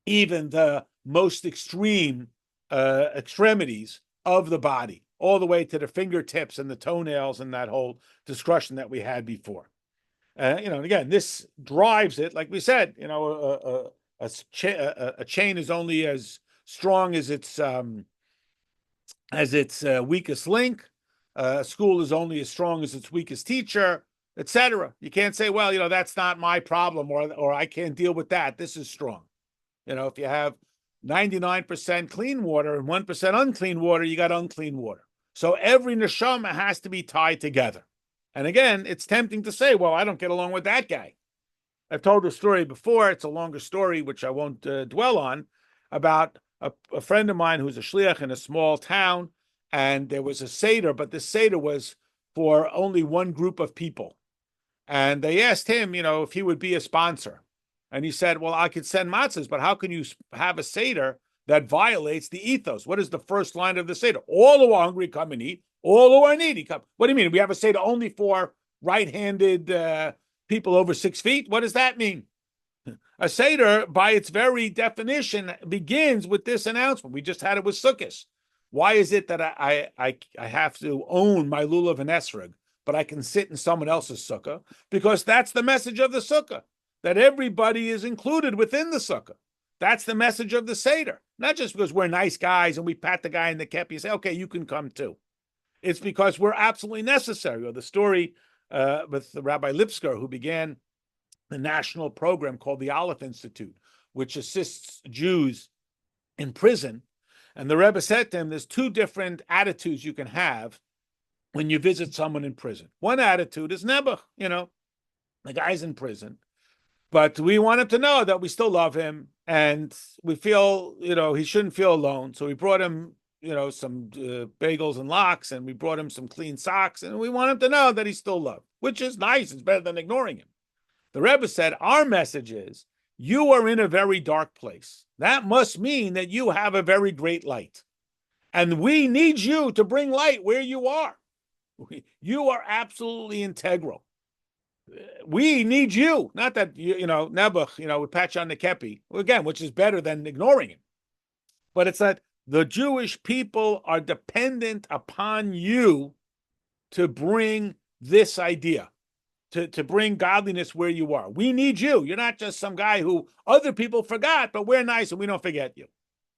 even the most extreme extremities of the body, all the way to the fingertips and the toenails and that whole discussion that we had before. Again, this drives it. Like we said, a chain is only as strong as its weakest link. A school is only as strong as its weakest teacher, etc. You can't say, well, that's not my problem, or I can't deal with that. This is strong. If you have 99% clean water and 1% unclean water, you got unclean water. So every neshama has to be tied together. And again, it's tempting to say, well, I don't get along with that guy. I've told the story before. It's a longer story, which I won't dwell on, about a friend of mine who's a shliach in a small town, and there was a seder, but the seder was for only one group of people. And they asked him, if he would be a sponsor. And he said, well, I could send matzahs, but how can you have a seder that violates the ethos? What is the first line of the seder? All who are hungry come and eat. All who are needy come. What do you mean? We have a seder only for right-handed people over 6 feet? What does that mean? A seder, by its very definition, begins with this announcement. We just had it with Sukkot. Why is it that I have to own my lulav and esrog, but I can sit in someone else's sukkah? Because that's the message of the sukkah, that everybody is included within the sukkah. That's the message of the seder. Not just because we're nice guys and we pat the guy in the kepi and say, okay, you can come too. It's because we're absolutely necessary. Or the story with Rabbi Lipsker, who began the national program called the Aleph Institute, which assists Jews in prison. And the Rebbe said to him, there's two different attitudes you can have when you visit someone in prison. One attitude is nebuch, the guy's in prison, but we want him to know that we still love him and we feel, he shouldn't feel alone. So we brought him, some bagels and lox, and we brought him some clean socks, and we want him to know that he's still loved, which is nice. It's better than ignoring him. The Rebbe said, our message is, you are in a very dark place. That must mean that you have a very great light. And we need you to bring light where you are. You are absolutely integral. We need you. Not that, Nebuch, would patch on the kepi, again, which is better than ignoring him. But it's that the Jewish people are dependent upon you to bring this idea. To bring godliness where you are. We need you. You're not just some guy who other people forgot, but we're nice and we don't forget you.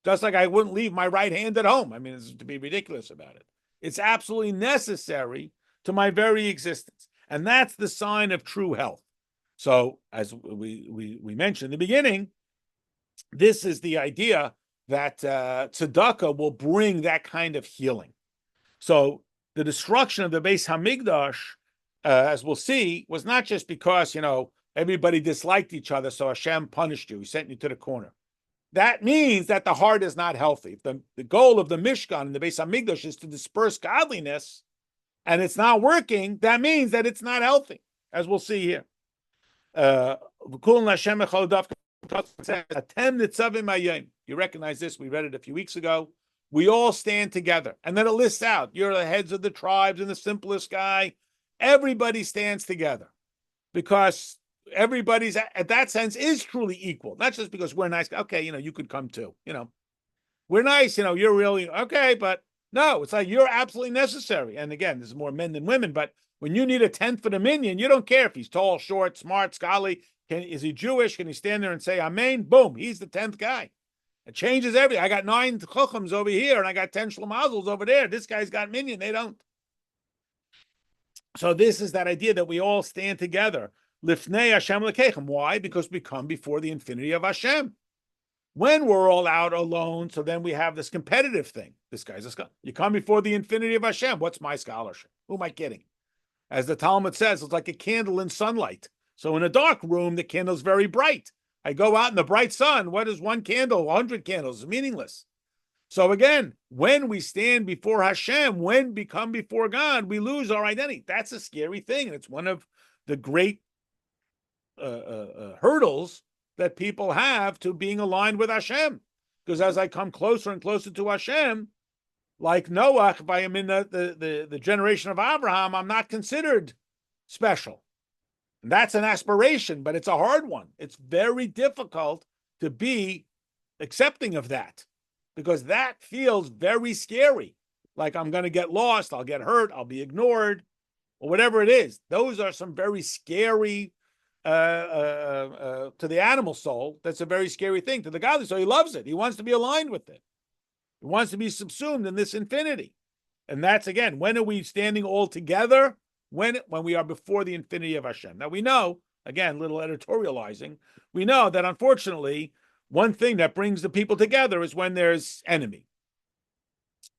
Just like I wouldn't leave my right hand at home. I mean, it's to be ridiculous about it. It's absolutely necessary to my very existence. And that's the sign of true health. So as we mentioned in the beginning, this is the idea that tzedakah will bring that kind of healing. So the destruction of the Beis Hamikdash, as we'll see, was not just because, everybody disliked each other, so Hashem punished you. He sent you to the corner. That means that the heart is not healthy. If the goal of the Mishkan and the Beis Hamikdash is to disperse godliness, and it's not working, that means that it's not healthy, as we'll see here. You recognize this. We read it a few weeks ago. We all stand together. And then it lists out, you're the heads of the tribes and the simplest guy. Everybody stands together because everybody's at that sense is truly equal. Not just because we're nice. Okay, you could come too. We're nice. You're really okay, but no, it's like you're absolutely necessary. And again, there's more men than women. But when you need a tenth for the minion, you don't care if he's tall, short, smart, scholarly. Is he Jewish? Can he stand there and say Amen? Boom, he's the 10th guy. It changes everything. I got 9 chochams over here, and I got 10 shlomazels over there. This guy's got minion. They don't. So this is that idea that we all stand together. Lifnei Hashem lekechem. Why? Because we come before the infinity of Hashem. When we're all out alone, so then we have this competitive thing. This guy's a scholar. You come before the infinity of Hashem. What's my scholarship? Who am I kidding? As the Talmud says, it's like a candle in sunlight. So in a dark room, the candle's very bright. I go out in the bright sun. What is one candle? 100 candles. It's meaningless. So again, when we stand before Hashem, when we come before God, we lose our identity. That's a scary thing. And it's one of the great hurdles that people have to being aligned with Hashem. Because as I come closer and closer to Hashem, like Noah, if I am in the generation of Abraham, I'm not considered special. And that's an aspiration, but it's a hard one. It's very difficult to be accepting of that because that feels very scary. Like I'm going to get lost, I'll get hurt, I'll be ignored, or whatever it is. Those are some very scary to the animal soul. That's a very scary thing. To the godly soul, he loves it. He wants to be aligned with it. He wants to be subsumed in this infinity. And that's, again, when are we standing all together? When we are before the infinity of Hashem. Now we know, again, little editorializing, we know that unfortunately, one thing that brings the people together is when there's enemy.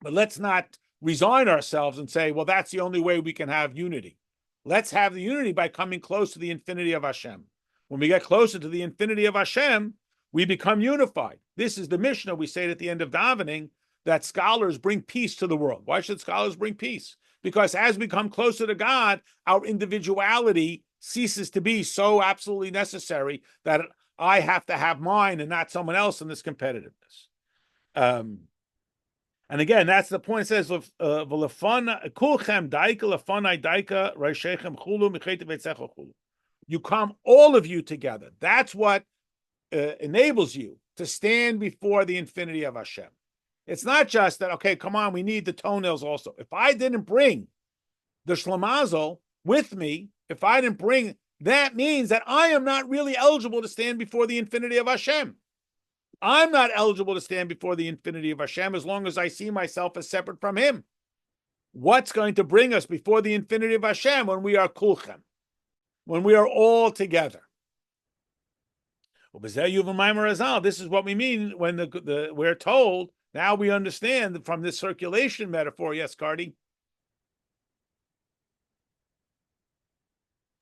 But let's not resign ourselves and say, well, that's the only way we can have unity. Let's have the unity by coming close to the infinity of Hashem. When we get closer to the infinity of Hashem, we become unified. This is the Mishnah we say at the end of davening, that scholars bring peace to the world. Why should scholars bring peace? Because as we come closer to God, our individuality ceases to be so absolutely necessary that I have to have mine and not someone else in this competitiveness. And again, that's the point. It says, you come, all of you together. That's what enables you to stand before the infinity of Hashem. It's not just that, okay, come on, we need the toenails also. If I didn't bring the shlamazel with me, if I didn't bring, that means that I am not really eligible to stand before the infinity of Hashem. I'm not eligible to stand before the infinity of Hashem as long as I see myself as separate from him. What's going to bring us before the infinity of Hashem when we are kulchem, when we are all together? This is what we mean when we're told. Now we understand from this circulation metaphor. Yes, Cardi?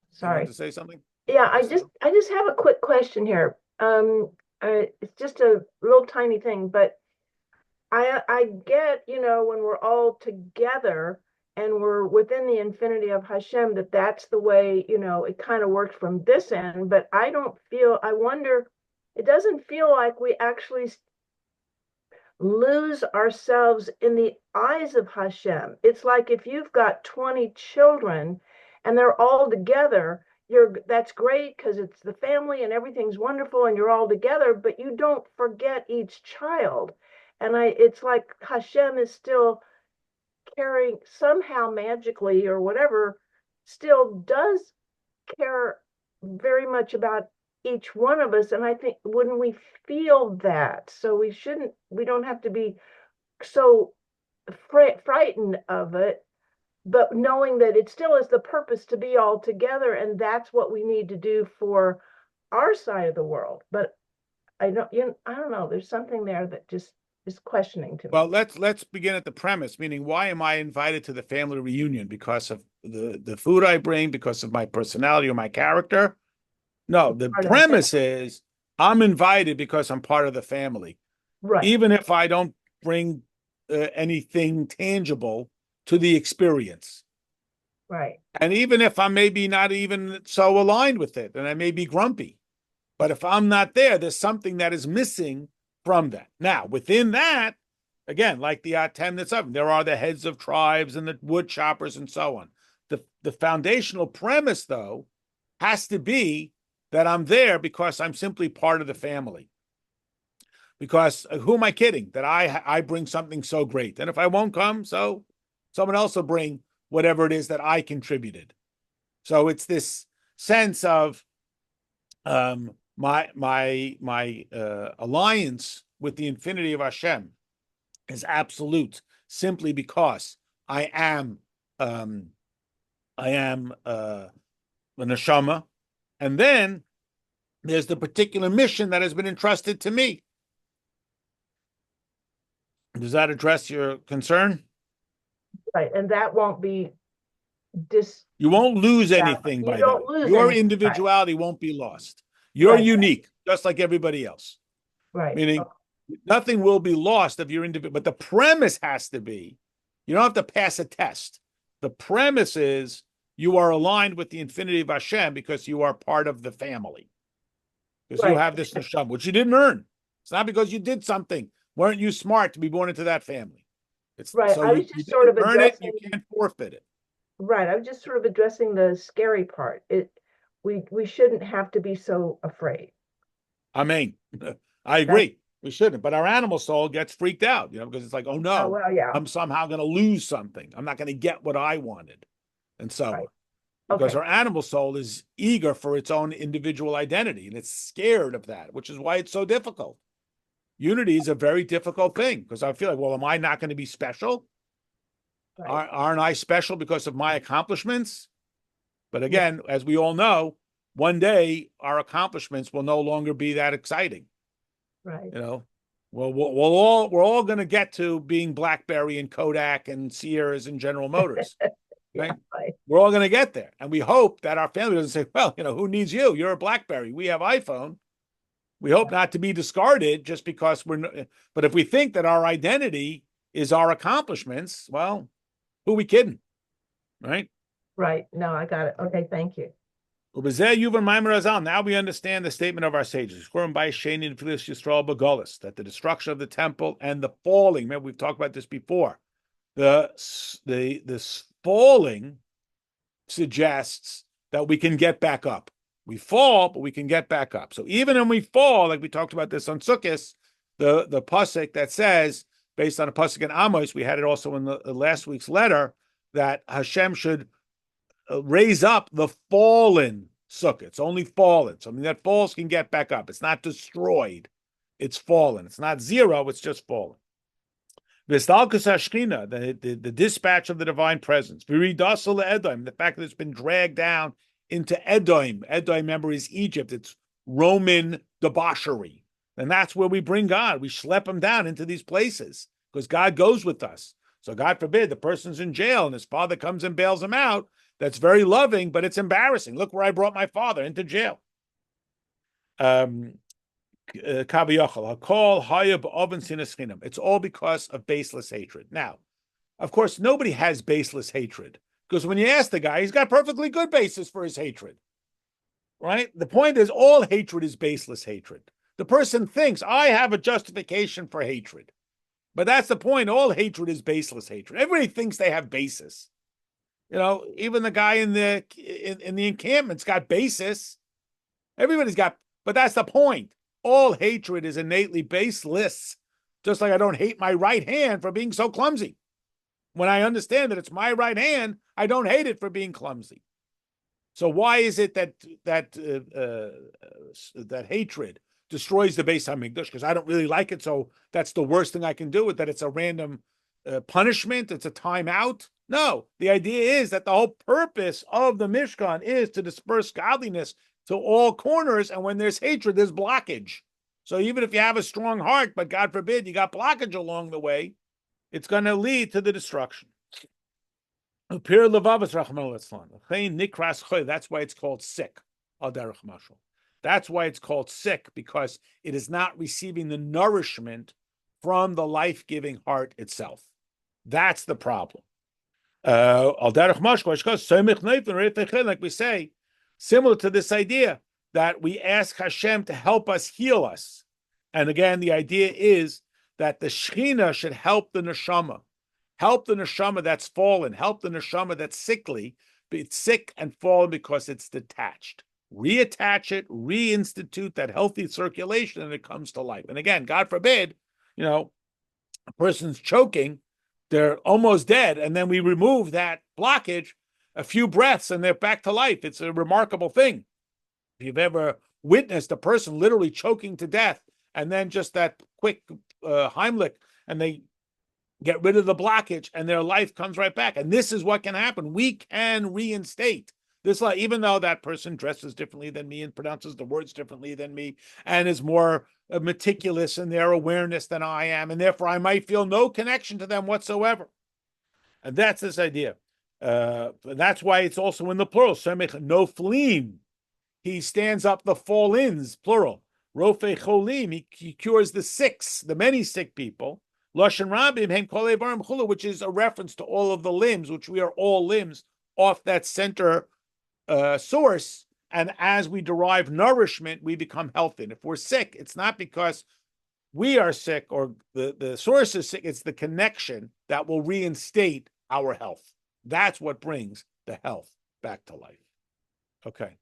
Sorry. You want to say something? Yeah, I just have a quick question here. It's just a real tiny thing, but I get, when we're all together and we're within the infinity of Hashem, that's the way, it kind of works from this end, but I wonder, it doesn't feel like we actually lose ourselves in the eyes of Hashem. It's like if you've got 20 children and they're all together, that's great because it's the family and everything's wonderful and you're all together, but you don't forget each child. And it's like Hashem is still caring somehow magically or whatever, still does care very much about each one of us. And I think, wouldn't we feel that? So we don't have to be so frightened of it, but knowing that it still is the purpose to be all together, and that's what we need to do for our side of the world. But I don't know. There's something there that just is questioning to me. Well, let's begin at the premise, meaning why am I invited to the family reunion? Because of the food I bring, because of my personality or my character? No, the premise is I'm invited because I'm part of the family. Right. Even if I don't bring anything tangible to the experience. Right. And even if I'm maybe not even so aligned with it, and I may be grumpy, but if I'm not there, there's something that is missing from that. Now, within that, again, like the Atem Nitzavim, there are the heads of tribes and the wood choppers and so on. The foundational premise, though, has to be that I'm there because I'm simply part of the family. Because who am I kidding? That I bring something so great. And if I won't come, so someone else will bring whatever it is that I contributed. So it's this sense of my alliance with the infinity of Hashem is absolute, simply because I am a neshama, and then there's the particular mission that has been entrusted to me. Does that address your concern? Right, and that won't be You won't lose anything by that. Your individuality won't be lost. You're unique, just like everybody else. Right. Meaning nothing will be lost of your individual. But the premise has to be, you don't have to pass a test. The premise is you are aligned with the infinity of Hashem because you are part of the family. Because you have this neshama, which you didn't earn. It's not because you did something. Weren't you smart to be born into that family? It's right. So I was just sort of earn it, you can't forfeit it. Right. I was just sort of addressing the scary part. We shouldn't have to be so afraid. I mean, I That's agree. We shouldn't, but our animal soul gets freaked out, because it's like, oh oh no, well, yeah. I'm somehow going to lose something. I'm not going to get what I wanted, and so Right. on. Because Okay. our animal soul is eager for its own individual identity and it's scared of that, which is why it's so difficult. Unity is a very difficult thing because I feel like, well, am I not going to be special? Right. Aren't I special because of my accomplishments? But Yeah. again, as we all know, one day our accomplishments will no longer be that exciting. Right. You know, well, we're all going to get to being BlackBerry and Kodak and Sears and General Motors, Yeah. right? Right. We're all going to get there, and we hope that our family doesn't say, "Well, who needs you? You're a BlackBerry. We have iPhone." We hope not to be discarded just because we're. But if we think that our identity is our accomplishments, well, who are we kidding, right? Right. No, I got it. Okay. Thank you. Now we understand the statement of our sages that the destruction of the temple and the falling. Remember, we've talked about this before. The falling suggests that we can get back up. We fall, but we can get back up. So even when we fall, like we talked about this on Sukkot, the pasuk that says, based on a pasuk in Amos, we had it also in the last week's letter, that Hashem should raise up the fallen sukkah. It's only fallen. Something that falls can get back up. It's not destroyed. It's fallen. It's not zero. It's just fallen. Vistalkus Hashkina, the dispatch of the divine presence. Viridasal Edom, the fact that it's been dragged down into Edom. Edom, remember, is Egypt. It's Roman debauchery. And that's where we bring God. We schlep him down into these places because God goes with us. So God forbid the person's in jail and his father comes and bails him out. That's very loving, but it's embarrassing. Look where I brought my father, into jail. It's all because of baseless hatred. Now, of course, nobody has baseless hatred because when you ask the guy, he's got perfectly good basis for his hatred, right? The point is, all hatred is baseless hatred. The person thinks, I have a justification for hatred. But that's the point. All hatred is baseless hatred. Everybody thinks they have basis. Even the guy in the encampment's got basis. Everybody's got, but that's the point. All hatred is innately baseless. Just like I don't hate my right hand for being so clumsy. When I understand that it's my right hand, I don't hate it for being clumsy. So why is it that hatred destroys the Beis Hamikdash? Because I don't really like it, so that's the worst thing I can do with that. It's a random punishment. It's a timeout. No, the idea is that the whole purpose of the Mishkan is to disperse godliness to all corners, and when there's hatred, there's blockage. So even if you have a strong heart, but God forbid you got blockage along the way, it's going to lead to the destruction. That's why it's called sick. That's why it's called sick, because it is not receiving the nourishment from the life-giving heart itself. That's the problem. Like we say, similar to this idea that we ask Hashem to help us heal us. And again, the idea is that the Shekhinah should help the neshama that's fallen, help the neshama that's sickly. It's sick and fallen because it's detached. Reattach it, reinstitute that healthy circulation, and it comes to life. And again, God forbid, a person's choking, they're almost dead, and then we remove that blockage, a few breaths, and they're back to life. It's a remarkable thing. If you've ever witnessed a person literally choking to death, and then just that quick Heimlich, and they get rid of the blockage, and their life comes right back. And this is what can happen. We can reinstate this life, even though that person dresses differently than me and pronounces the words differently than me and is more meticulous in their awareness than I am, and therefore I might feel no connection to them whatsoever. And that's this idea. That's why it's also in the plural. No fleem. He stands up the fall-ins, plural. Rofe cholim. He cures the many sick people. Lashon Rabim Hem Kol Eivarim Chulu, which is a reference to all of the limbs, which we are all limbs off that center source. And as we derive nourishment, we become healthy. And if we're sick, it's not because we are sick or the source is sick. It's the connection that will reinstate our health. That's what brings the health back to life. Okay.